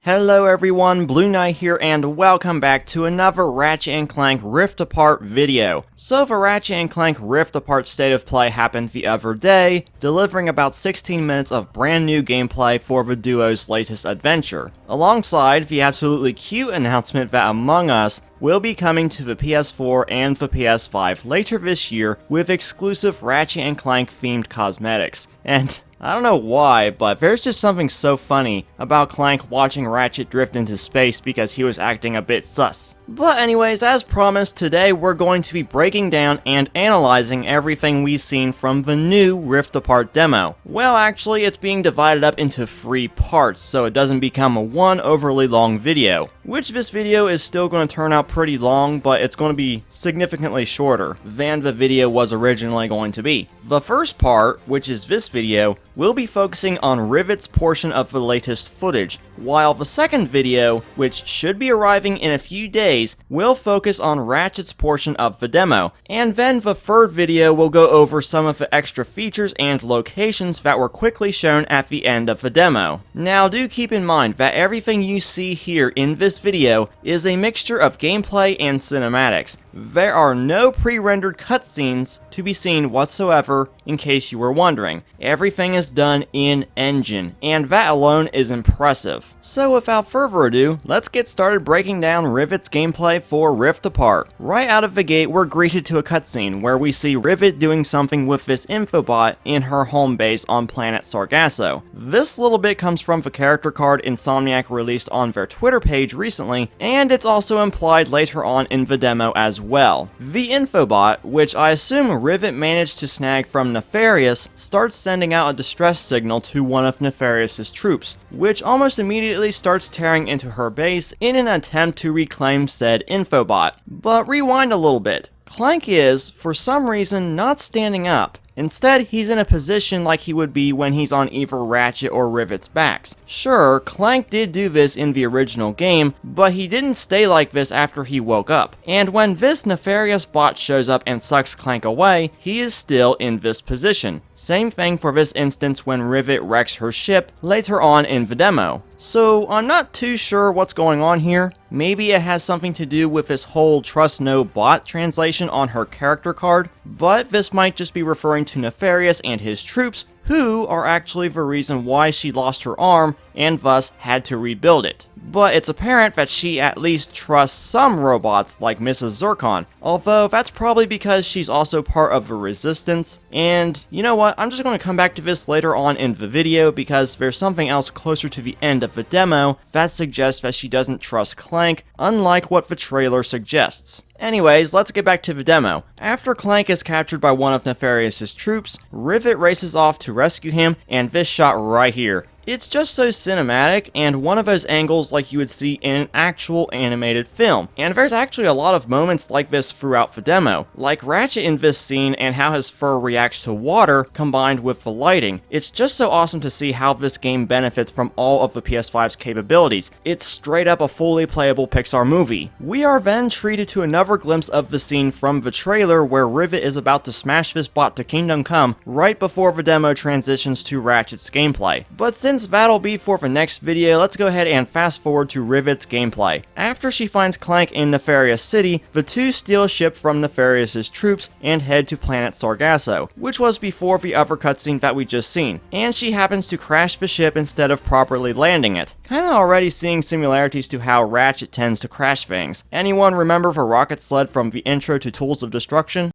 Hello everyone, Blueknight here and welcome back to another Ratchet & Clank Rift Apart video. So the Ratchet & Clank Rift Apart State of Play happened the other day, delivering about 16 minutes of brand new gameplay for the duo's latest adventure, alongside the absolutely cute announcement that Among Us will be coming to the PS4 and the PS5 later this year with exclusive Ratchet & Clank themed cosmetics. And I don't know why, but there's just something so funny about Clank watching Ratchet drift into space because he was acting a bit sus. But anyways, as promised, today we're going to be breaking down and analyzing everything we've seen from the new Rift Apart demo. Well, actually, it's being divided up into 3 parts, so it doesn't become one overly long video. Which this video is still going to turn out pretty long, but it's going to be significantly shorter than the video was originally going to be. The first part, which is this video, will be focusing on Rivet's portion of the latest footage, while the second video, which should be arriving in a few days, will focus on Ratchet's portion of the demo, and then the third video will go over some of the extra features and locations that were quickly shown at the end of the demo. Now do keep in mind that everything you see here in this video is a mixture of gameplay and cinematics. There are no pre-rendered cutscenes to be seen whatsoever, in case you were wondering. Everything is done in-engine, and that alone is impressive. So without further ado, let's get started breaking down Rivet's gameplay for Rift Apart. Right out of the gate, we're greeted to a cutscene where we see Rivet doing something with this infobot in her home base on planet Sargasso. This little bit comes from the character card Insomniac released on their Twitter page recently, and it's also implied later on in the demo as well. The infobot, which I assume Rivet managed to snag from Nefarious, starts sending out a distress signal to one of Nefarious's troops, which almost immediately starts tearing into her base in an attempt to reclaim said infobot. But rewind a little bit. Clank is, for some reason, not standing up. Instead, he's in a position like he would be when he's on either Ratchet or Rivet's backs. Sure, Clank did do this in the original game, but he didn't stay like this after he woke up. And when this nefarious bot shows up and sucks Clank away, he is still in this position. Same thing for this instance when Rivet wrecks her ship later on in the demo. So I'm not too sure what's going on here. Maybe it has something to do with this whole trust no bot translation on her character card, but this might just be referring to Nefarious and his troops, who are actually the reason why she lost her arm and thus had to rebuild it. But it's apparent that she at least trusts some robots like Mrs. Zircon, although that's probably because she's also part of the Resistance. And you know what, I'm just going to come back to this later on in the video because there's something else closer to the end of the demo that suggests that she doesn't trust Clank, unlike what the trailer suggests. Anyways, let's get back to the demo. After Clank is captured by one of Nefarious's troops, Rivet races off to rescue him, and this shot right here. It's just so cinematic, and one of those angles like you would see in an actual animated film. And there's actually a lot of moments like this throughout the demo, like Ratchet in this scene and how his fur reacts to water combined with the lighting. It's just so awesome to see how this game benefits from all of the PS5's capabilities. It's straight up a fully playable Pixar movie. We are then treated to another glimpse of the scene from the trailer where Rivet is about to smash this bot to Kingdom Come right before the demo transitions to Ratchet's gameplay. But since that'll be for the next video, let's go ahead and fast forward to Rivet's gameplay. After she finds Clank in Nefarious City, the two steal a ship from Nefarious's troops and head to planet Sargasso, which was before the other cutscene that we just seen, and she happens to crash the ship instead of properly landing it. Kinda already seeing similarities to how Ratchet tends to crash things. Anyone remember the rocket sled from the intro to Tools of Destruction?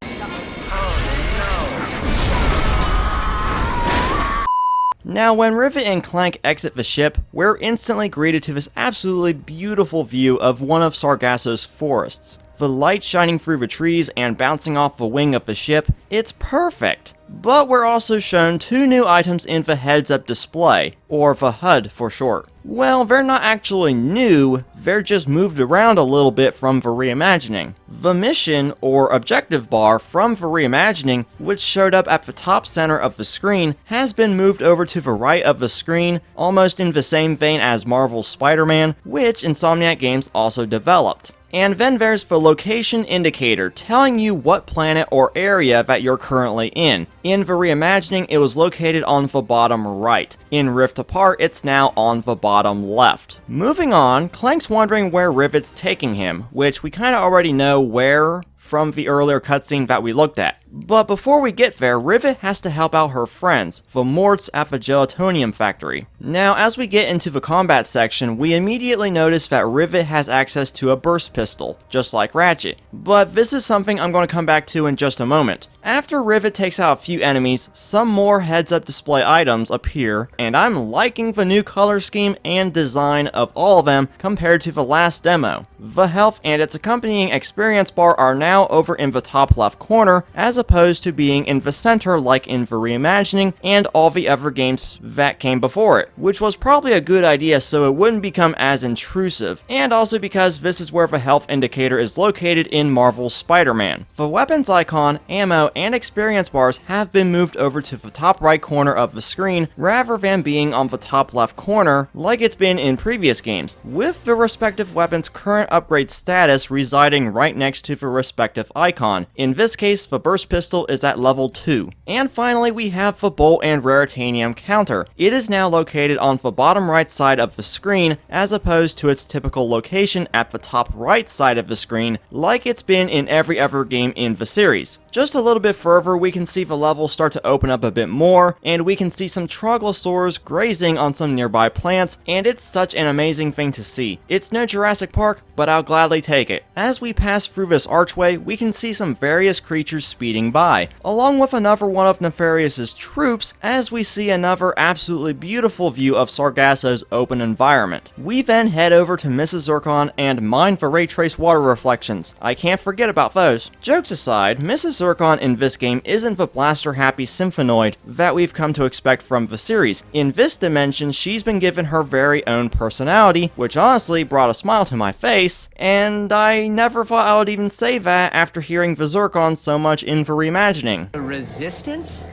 Now, when Rivet and Clank exit the ship, we're instantly greeted to this absolutely beautiful view of one of Sargasso's forests. The light shining through the trees and bouncing off the wing of the ship, it's perfect. But we're also shown 2 new items in the heads-up display, or the HUD for short. Well, they're not actually new, they're just moved around a little bit from the reimagining. The mission, or objective bar, from the reimagining, which showed up at the top center of the screen, has been moved over to the right of the screen, almost in the same vein as Marvel's Spider-Man, which Insomniac Games also developed. And then there's the location indicator, telling you what planet or area that you're currently in. In the reimagining, it was located on the bottom right. In Rift Apart, it's now on the bottom left. Moving on, Clank's wondering where Rivet's taking him, which we kinda already know where from the earlier cutscene that we looked at. But before we get there, Rivet has to help out her friends, the Morts at the Gelatonium factory. Now, as we get into the combat section, we immediately notice that Rivet has access to a burst pistol, just like Ratchet. But this is something I'm going to come back to in just a moment. After Rivet takes out a few enemies, some more heads-up display items appear, and I'm liking the new color scheme and design of all of them compared to the last demo. The health and its accompanying experience bar are now over in the top left corner, as opposed to being in the center like in the reimagining and all the other games that came before it, which was probably a good idea so it wouldn't become as intrusive, and also because this is where the health indicator is located in Marvel's Spider-Man. The weapons icon, ammo, and experience bars have been moved over to the top right corner of the screen rather than being on the top left corner like it's been in previous games, with the respective weapon's current upgrade status residing right next to the respective icon. In this case, the burst pistol is at level 2. And finally, we have the bolt and raritanium counter. It is now located on the bottom right side of the screen as opposed to its typical location at the top right side of the screen like it's been in every other game in the series. Just a little bit further, we can see the level start to open up a bit more, and we can see some troglosaurs grazing on some nearby plants, and it's such an amazing thing to see. It's no Jurassic Park, but I'll gladly take it. As we pass through this archway, we can see some various creatures speeding by, along with another one of Nefarious's troops, as we see another absolutely beautiful view of Sargasso's open environment. We then head over to Mrs. Zircon and mine the ray trace water reflections. I can't forget about those. Jokes aside, Mrs. Zircon in this game isn't the blaster-happy symphonoid that we've come to expect from the series. In this dimension, she's been given her very own personality, which honestly brought a smile to my face, and I never thought I would even say that after hearing the Zircon so much in the reimagining. Resistance?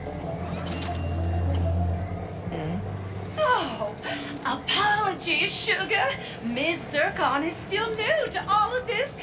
Oh, apologies, Sugar. Ms. Zircon is still new to all of this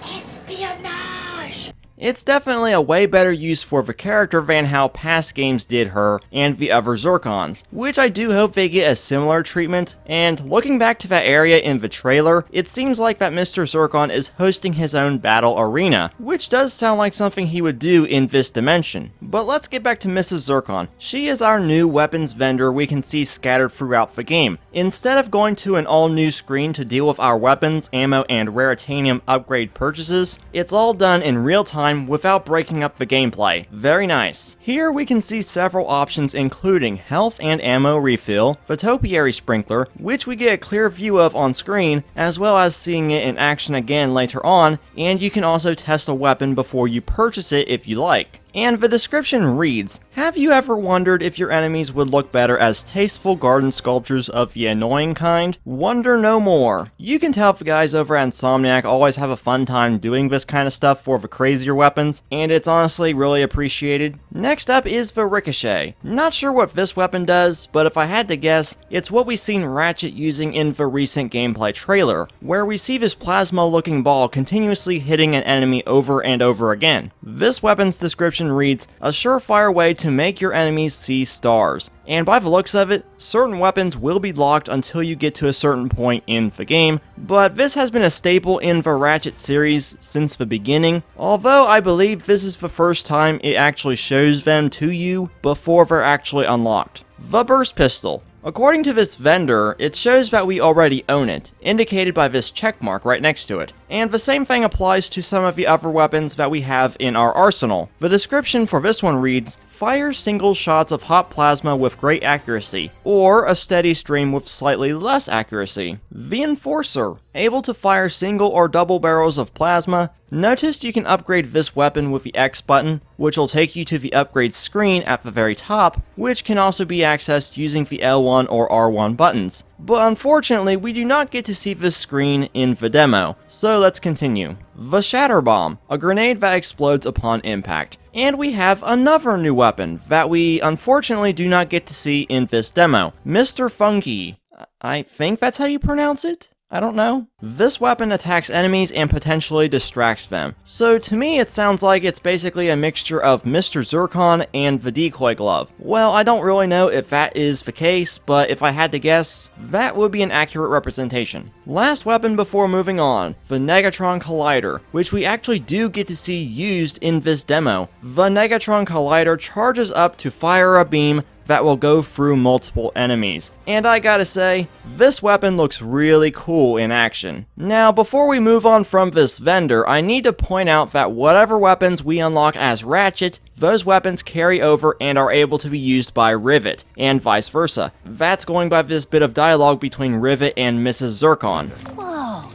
espionage. It's definitely a way better use for the character than how past games did her and the other Zircons, which I do hope they get a similar treatment. And looking back to that area in the trailer, it seems like that Mr. Zircon is hosting his own battle arena, which does sound like something he would do in this dimension. But let's get back to Mrs. Zircon. She is our new weapons vendor we can see scattered throughout the game. Instead of going to an all-new screen to deal with our weapons, ammo, and raritanium upgrade purchases, it's all done in real time without breaking up the gameplay. Very nice. Here we can see several options including health and ammo refill, the topiary sprinkler, which we get a clear view of on screen, as well as seeing it in action again later on, and you can also test a weapon before you purchase it if you like. And the description reads, "Have you ever wondered if your enemies would look better as tasteful garden sculptures of the annoying kind? Wonder no more." You can tell the guys over at Insomniac always have a fun time doing this kind of stuff for the crazier weapons, and it's honestly really appreciated. Next up is the Ricochet. Not sure what this weapon does, but if I had to guess, it's what we've seen Ratchet using in the recent gameplay trailer, where we see this plasma-looking ball continuously hitting an enemy over and over again. This weapon's description reads, "A surefire way to make your enemies see stars." And by the looks of it, certain weapons will be locked until you get to a certain point in the game, but this has been a staple in the Ratchet series since the beginning, although I believe this is the first time it actually shows them to you before they're actually unlocked. The burst pistol. According to this vendor, it shows that we already own it, indicated by this checkmark right next to it. And the same thing applies to some of the other weapons that we have in our arsenal. The description for this one reads, "Fire single shots of hot plasma with great accuracy," or a steady stream with slightly less accuracy. The Enforcer, able to fire single or double barrels of plasma. Notice you can upgrade this weapon with the X button, which will take you to the upgrade screen at the very top, which can also be accessed using the L1 or R1 buttons. But unfortunately, we do not get to see this screen in the demo, so let's continue. The Shatter Bomb, a grenade that explodes upon impact. And we have another new weapon that we unfortunately do not get to see in this demo, Mr. Funky. I think that's how you pronounce it? I don't know. This weapon attacks enemies and potentially distracts them. So to me it sounds like it's basically a mixture of Mr. Zircon and the decoy glove. Well, I don't really know if that is the case, but if I had to guess, that would be an accurate representation. Last weapon before moving on, the Negatron Collider, which we actually do get to see used in this demo. The Negatron Collider charges up to fire a beam that will go through multiple enemies. And I gotta say, this weapon looks really cool in action. Now, before we move on from this vendor, I need to point out that whatever weapons we unlock as Ratchet, those weapons carry over and are able to be used by Rivet, and vice versa. That's going by this bit of dialogue between Rivet and Mrs. Zircon. Whoa.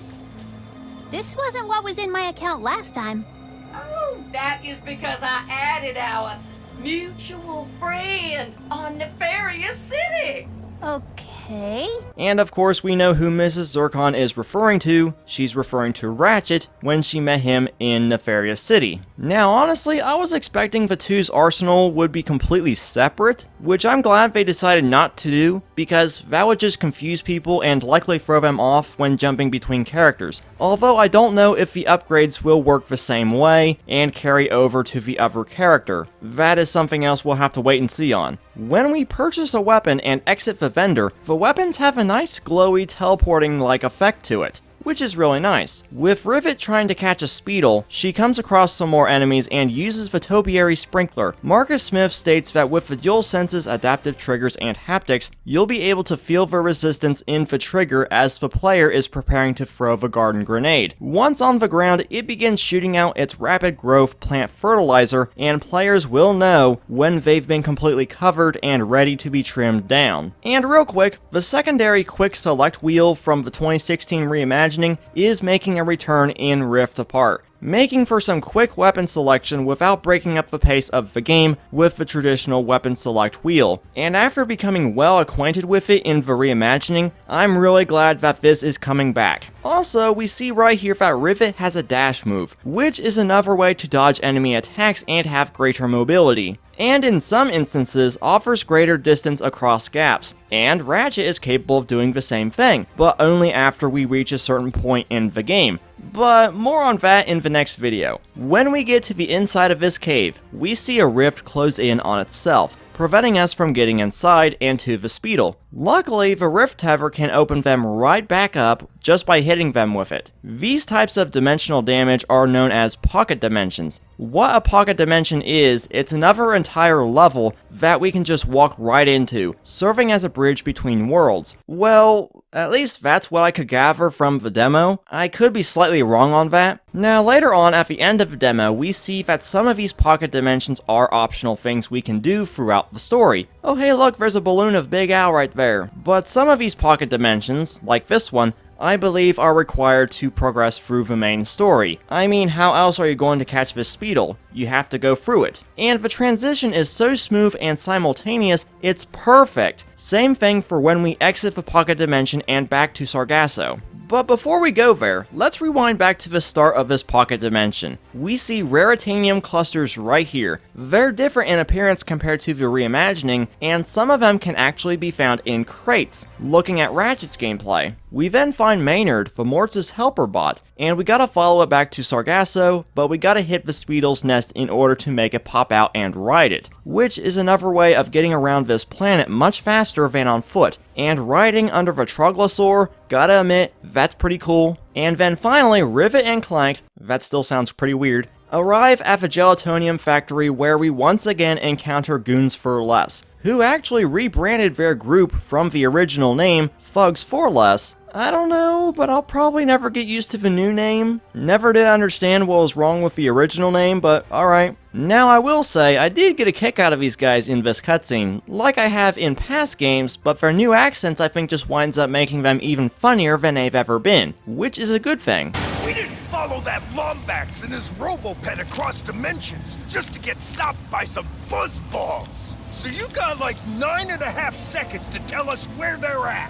This wasn't what was in my account last time. Oh, that is because I added our mutual friend on Nefarious City. Okay. And of course we know who Mrs. Zircon is referring to. She's referring to Ratchet when she met him in Nefarious City. Now honestly, I was expecting the two's arsenal would be completely separate, which I'm glad they decided not to do, because that would just confuse people and likely throw them off when jumping between characters. Although I don't know if the upgrades will work the same way and carry over to the other character. That is something else we'll have to wait and see on. When we purchase a weapon and exit the vendor, the weapons have a nice glowy teleporting-like effect to it, which is really nice. With Rivet trying to catch a Speedle, she comes across some more enemies and uses the Topiary Sprinkler. Marcus Smith states that with the DualSense's adaptive triggers and haptics, you'll be able to feel the resistance in the trigger as the player is preparing to throw the garden grenade. Once on the ground, it begins shooting out its rapid growth plant fertilizer, and players will know when they've been completely covered and ready to be trimmed down. And real quick, the secondary quick select wheel from the 2016 reimagining is making a return in Rift Apart, making for some quick weapon selection without breaking up the pace of the game with the traditional weapon select wheel. And after becoming well acquainted with it in the reimagining, I'm really glad that this is coming back. Also, we see right here that Rivet has a dash move, which is another way to dodge enemy attacks and have greater mobility, and in some instances offers greater distance across gaps, and Ratchet is capable of doing the same thing, but only after we reach a certain point in the game. But more on that in the next video. When we get to the inside of this cave, we see a rift close in on itself, preventing us from getting inside and to the Speedle. Luckily, the rift tether can open them right back up just by hitting them with it. These types of dimensional damage are known as pocket dimensions. What a pocket dimension is, it's another entire level that we can just walk right into, serving as a bridge between worlds. Well, at least that's what I could gather from the demo. I could be slightly wrong on that. Now later on at the end of the demo, we see that some of these pocket dimensions are optional things we can do throughout the story. Oh hey look, there's a balloon of Big Al right there. But some of these pocket dimensions, like this one, I believe are required to progress through the main story. I mean, how else are you going to catch this Speedle? You have to go through it. And the transition is so smooth and simultaneous, it's perfect. Same thing for when we exit the pocket dimension and back to Sargasso. But before we go there, let's rewind back to the start of this pocket dimension. We see Raritanium clusters right here. They're different in appearance compared to the reimagining, and some of them can actually be found in crates. Looking at Ratchet's gameplay, we then find Maynard, the Mortis helper bot, and we gotta follow it back to Sargasso, but we gotta hit the Speedle's nest in order to make it pop out and ride it, which is another way of getting around this planet much faster than on foot. And riding under the Troglosaur, gotta admit, that's pretty cool. And then finally, Rivet and Clank, that still sounds pretty weird, arrive at the Gelatonium factory where we once again encounter Goons for Less, who actually rebranded their group from the original name, Thugs for Less. I don't know, but I'll probably never get used to the new name. Never did understand what was wrong with the original name, but alright. Now I will say, I did get a kick out of these guys in this cutscene, like I have in past games, but their new accents I think just winds up making them even funnier than they've ever been, which is a good thing. We didn't follow that Lombax and his Robopet across dimensions just to get stopped by some fuzzballs. So you got like 9.5 seconds to tell us where they're at.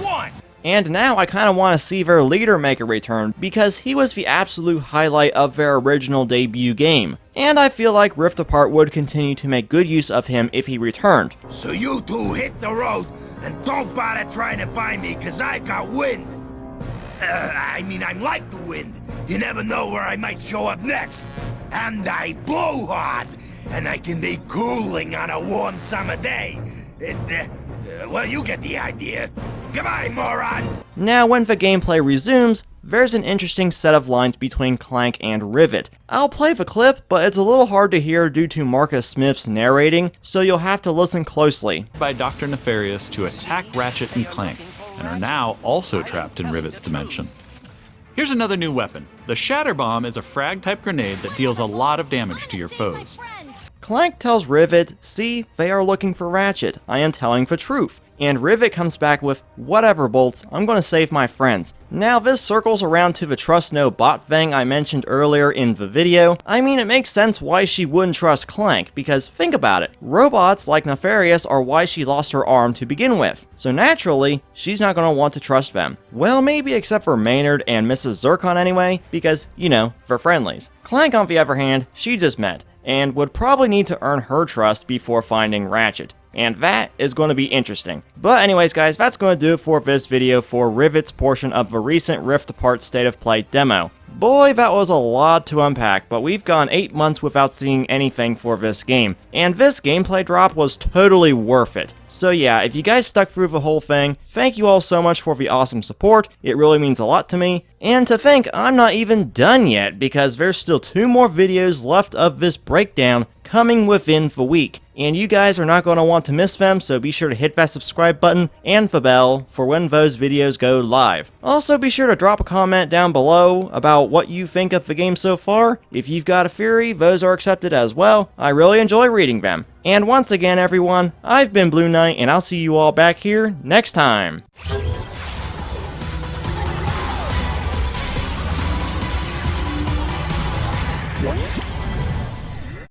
1. And now I kinda wanna see their leader make a return, because he was the absolute highlight of their original debut game. And I feel like Rift Apart would continue to make good use of him if he returned. So you two hit the road and don't bother trying to find me, cause I got wind. I'm like the wind. You never know where I might show up next. And I blow hard, and I can be cooling on a warm summer day. Well, you get the idea. Goodbye, morons! Now, when the gameplay resumes, there's an interesting set of lines between Clank and Rivet. I'll play the clip, but it's a little hard to hear due to Marcus Smith's narrating, so you'll have to listen closely. By Dr. Nefarious to attack Ratchet and Clank, and are now also trapped in Rivet's dimension. Here's another new weapon. The Shatter Bomb is a frag-type grenade that deals a lot of damage to your foes. Clank tells Rivet, see, they are looking for Ratchet, I am telling the truth. And Rivet comes back with, whatever Bolts, I'm gonna save my friends. Now this circles around to the trust no bot thing I mentioned earlier in the video. I mean, it makes sense why she wouldn't trust Clank, because think about it, robots like Nefarious are why she lost her arm to begin with. So naturally, she's not gonna want to trust them. Well, maybe except for Maynard and Mrs. Zircon anyway, because, you know, they're friendlies. Clank on the other hand, she just met, and would probably need to earn her trust before finding Ratchet. And that is going to be interesting. But anyways guys, that's going to do it for this video for Rivet's portion of the recent Rift Apart State of Play demo. Boy, that was a lot to unpack, but we've gone 8 months without seeing anything for this game, and this gameplay drop was totally worth it. So yeah, if you guys stuck through the whole thing, thank you all so much for the awesome support, it really means a lot to me. And to think I'm not even done yet, because there's still 2 more videos left of this breakdown coming within the week. And you guys are not going to want to miss them, so be sure to hit that subscribe button and the bell for when those videos go live. Also, be sure to drop a comment down below about what you think of the game so far. If you've got a theory, those are accepted as well. I really enjoy reading them. And once again, everyone, I've been Blueknight, and I'll see you all back here next time. What?